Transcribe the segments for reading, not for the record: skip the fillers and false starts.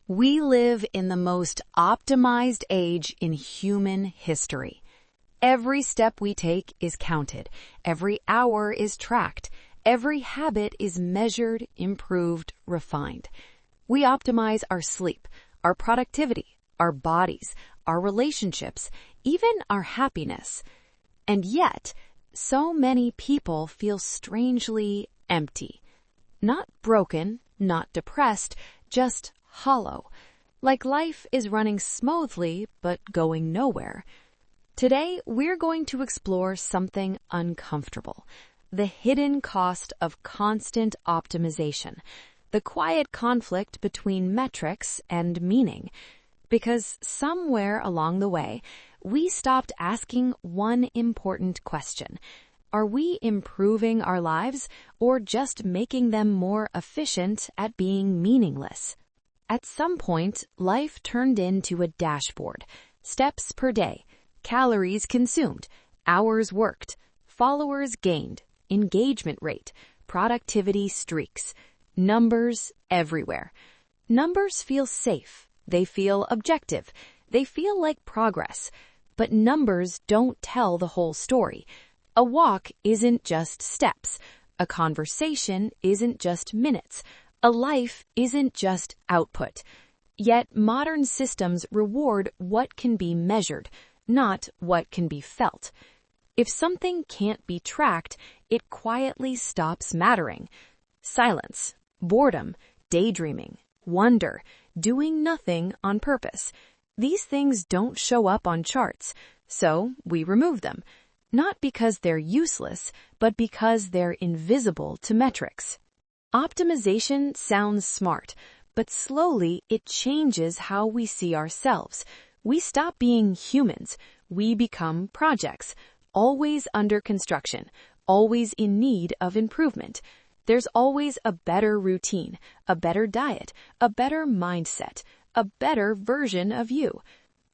We live in the most optimized age in human history. Every step we take is counted. Every hour is tracked. Every habit is measured, improved, refined. We optimize our sleep, our productivity, our bodies, our relationships, even our happiness. And yet, so many people feel strangely empty. Not broken, not depressed, just hollow, like life is running smoothly but going nowhere. Today, we're going to explore something uncomfortable, the hidden cost of constant optimization, the quiet conflict between metrics and meaning, because somewhere along the way, we stopped asking one important question. Are we improving our lives or just making them more efficient at being meaningless? At some point, life turned into a dashboard. Steps per day, calories consumed, hours worked, followers gained, engagement rate, productivity streaks, numbers everywhere. Numbers feel safe. They feel objective. They feel like progress. But numbers don't tell the whole story. A walk isn't just steps. A conversation isn't just minutes. A life isn't just output. Yet modern systems reward what can be measured, not what can be felt. If something can't be tracked, it quietly stops mattering. Silence, boredom, daydreaming, wonder, doing nothing on purpose. These things don't show up on charts, so we remove them. Not because they're useless, but because they're invisible to metrics. Optimization sounds smart, but slowly it changes how we see ourselves. We stop being humans. We become projects, always under construction, always in need of improvement. There's always a better routine, a better diet, a better mindset, a better version of you.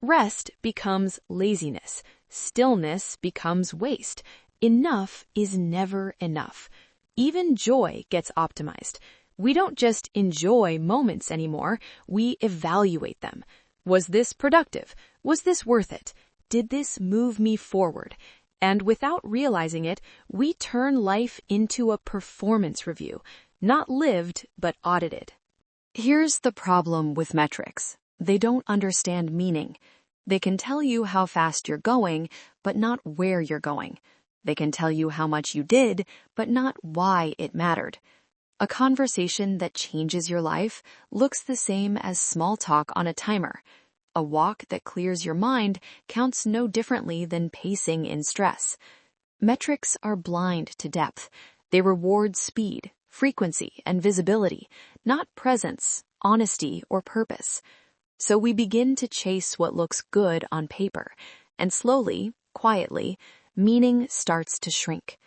Rest becomes laziness. Stillness becomes waste. Enough is never enough. Even joy gets optimized. We don't just enjoy moments anymore, we evaluate them. Was this productive? Was this worth it? Did this move me forward? And without realizing it, we turn life into a performance review, not lived but audited. Here's the problem with metrics. They don't understand meaning. They can tell you how fast you're going, but not where you're going. They can tell you how much you did, but not why it mattered. A conversation that changes your life looks the same as small talk on a timer. A walk that clears your mind counts no differently than pacing in stress. Metrics are blind to depth. They reward speed, frequency, and visibility, not presence, honesty, or purpose. So we begin to chase what looks good on paper, and slowly, quietly, meaning starts to shrink.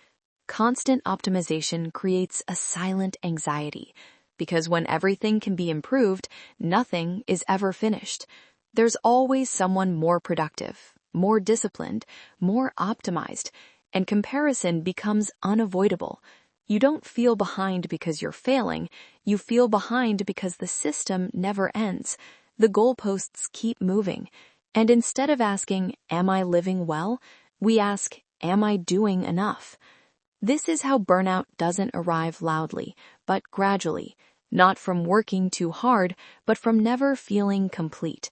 Constant optimization creates a silent anxiety, because when everything can be improved, nothing is ever finished. There's always someone more productive, more disciplined, more optimized, and comparison becomes unavoidable. You don't feel behind because you're failing, you feel behind because the system never ends. The goalposts keep moving, and instead of asking, "Am I living well?" we ask, "Am I doing enough?" This is how burnout doesn't arrive loudly, but gradually, not from working too hard, but from never feeling complete.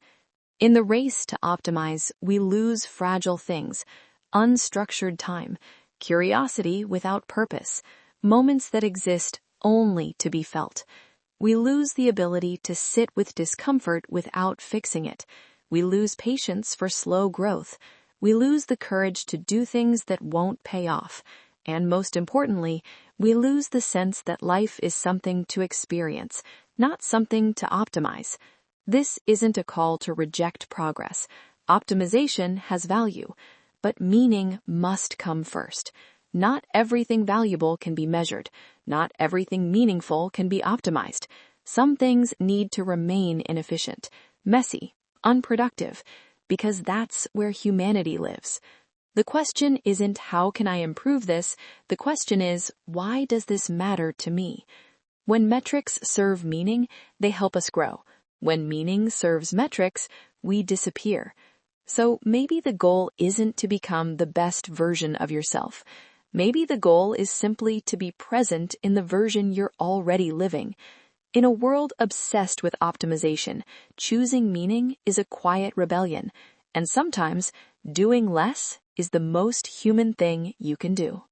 In the race to optimize, we lose fragile things, unstructured time, curiosity without purpose, moments that exist only to be felt. We lose the ability to sit with discomfort without fixing it. We lose patience for slow growth. We lose the courage to do things that won't pay off. And most importantly, we lose the sense that life is something to experience, not something to optimize. This isn't a call to reject progress. Optimization has value, but meaning must come first. Not everything valuable can be measured. Not everything meaningful can be optimized. Some things need to remain inefficient, messy, unproductive, because that's where humanity lives. The question isn't how can I improve this? The question is, why does this matter to me? When metrics serve meaning, they help us grow. When meaning serves metrics, we disappear. So maybe the goal isn't to become the best version of yourself. Maybe the goal is simply to be present in the version you're already living. In a world obsessed with optimization, choosing meaning is a quiet rebellion, and sometimes doing less is the most human thing you can do.